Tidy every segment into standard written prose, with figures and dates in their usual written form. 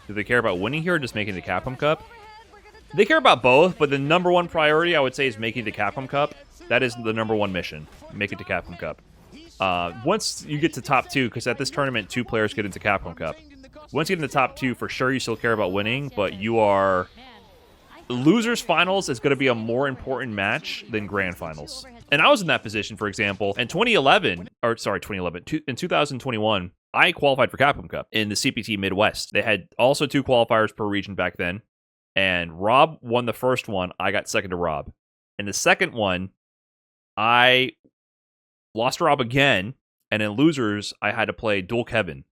Do they care about winning here or just making the Capcom Cup? They care about both, but the number one priority, I would say, is making the Capcom Cup. That is the number one mission. Make it to Capcom Cup. Once you get to top 2, because at this tournament, 2 players get into Capcom Cup. Once you get in the top 2, for sure you still care about winning, but you are... Losers Finals is going to be a more important match than Grand Finals. And I was in that position, for example, in 2021, I qualified for Capcom Cup in the CPT Midwest. They had also 2 qualifiers per region back then, and Rob won the first one. I got second to Rob. In the second one, I lost to Rob again, and in Losers, I had to play Dual Kevin,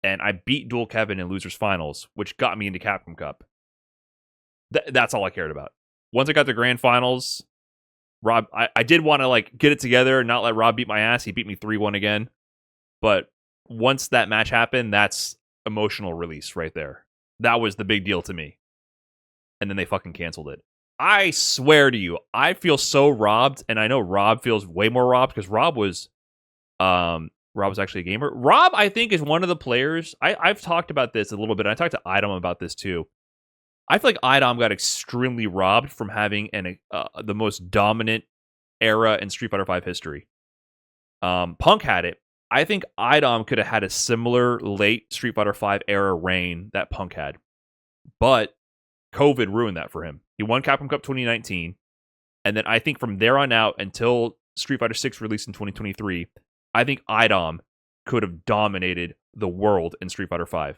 and I beat Dual Kevin in Losers Finals, which got me into Capcom Cup. That's all I cared about. Once I got to Grand Finals, Rob, I did want to like get it together and not let Rob beat my ass. He beat me 3-1 again. But once that match happened, that's emotional release right there. That was the big deal to me. And then they fucking canceled it. I swear to you, I feel so robbed, and I know Rob feels way more robbed because Rob was actually a gamer. Rob, I think, is one of the players. I've talked about this a little bit. I talked to iDom about this too. I feel like iDom got extremely robbed from having the most dominant era in Street Fighter V history. Punk had it. I think iDom could have had a similar late Street Fighter V era reign that Punk had. But COVID ruined that for him. He won Capcom Cup 2019. And then I think from there on out until Street Fighter VI released in 2023, I think iDom could have dominated the world in Street Fighter V.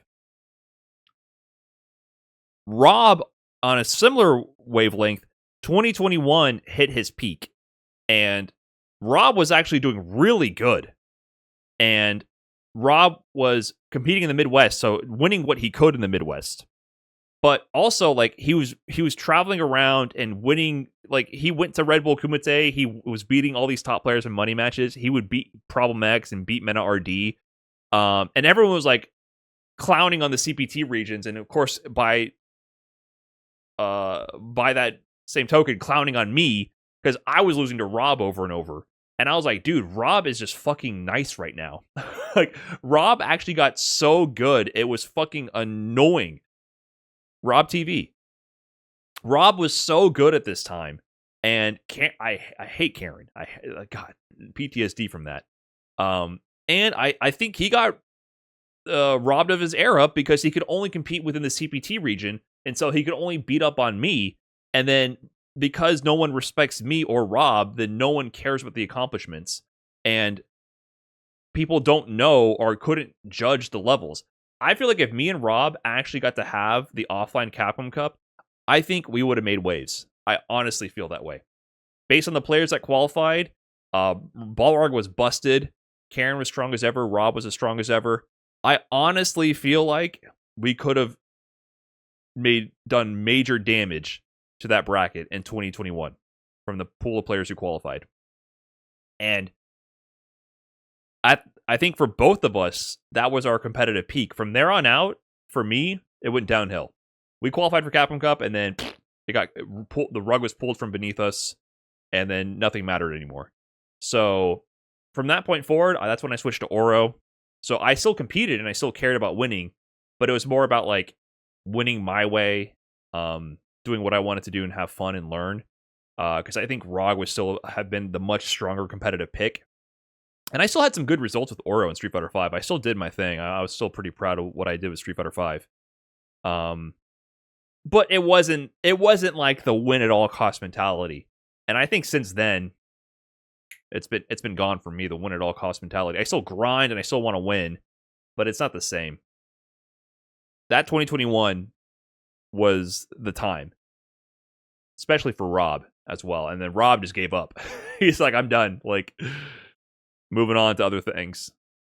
Rob, on a similar wavelength, 2021 hit his peak, and Rob was actually doing really good. And Rob was competing in the Midwest, so winning what he could in the Midwest. But also, like, he was traveling around and winning. Like, he went to Red Bull Kumite. He was beating all these top players in money matches. He would beat Problem X and beat Mena RD. And everyone was like clowning on the CPT regions, and of course by that same token, clowning on me because I was losing to Rob over and over. And I was like, dude, Rob is just fucking nice right now. Like, Rob actually got so good, it was fucking annoying. Rob TV. Rob was so good at this time. And I hate Karen. God, PTSD from that. And I think he got robbed of his era because he could only compete within the CPT region. And so he could only beat up on me. And then because no one respects me or Rob, then no one cares about the accomplishments. And people don't know or couldn't judge the levels. I feel like if me and Rob actually got to have the offline Capcom Cup, I think we would have made waves. I honestly feel that way. Based on the players that qualified, Balrog was busted. Karen was strong as ever. Rob was as strong as ever. I honestly feel like we could have done major damage to that bracket in 2021 from the pool of players who qualified. And I think for both of us, that was our competitive peak. From there on out, for me, it went downhill. We qualified for Capcom Cup, and then the rug was pulled from beneath us, and then nothing mattered anymore. So from that point forward, that's when I switched to Oro. So I still competed, and I still cared about winning, but it was more about like winning my way, doing what I wanted to do and have fun and learn. Because I think ROG would still have been the much stronger competitive pick. And I still had some good results with Oro in Street Fighter V. I still did my thing. I was still pretty proud of what I did with Street Fighter V. But it wasn't like the win at all cost mentality. And I think since then, it's been gone from me, the win at all cost mentality. I still grind and I still want to win, but it's not the same. That 2021 was the time, especially for Rob as well. And then Rob just gave up. He's like, I'm done. Like, moving on to other things.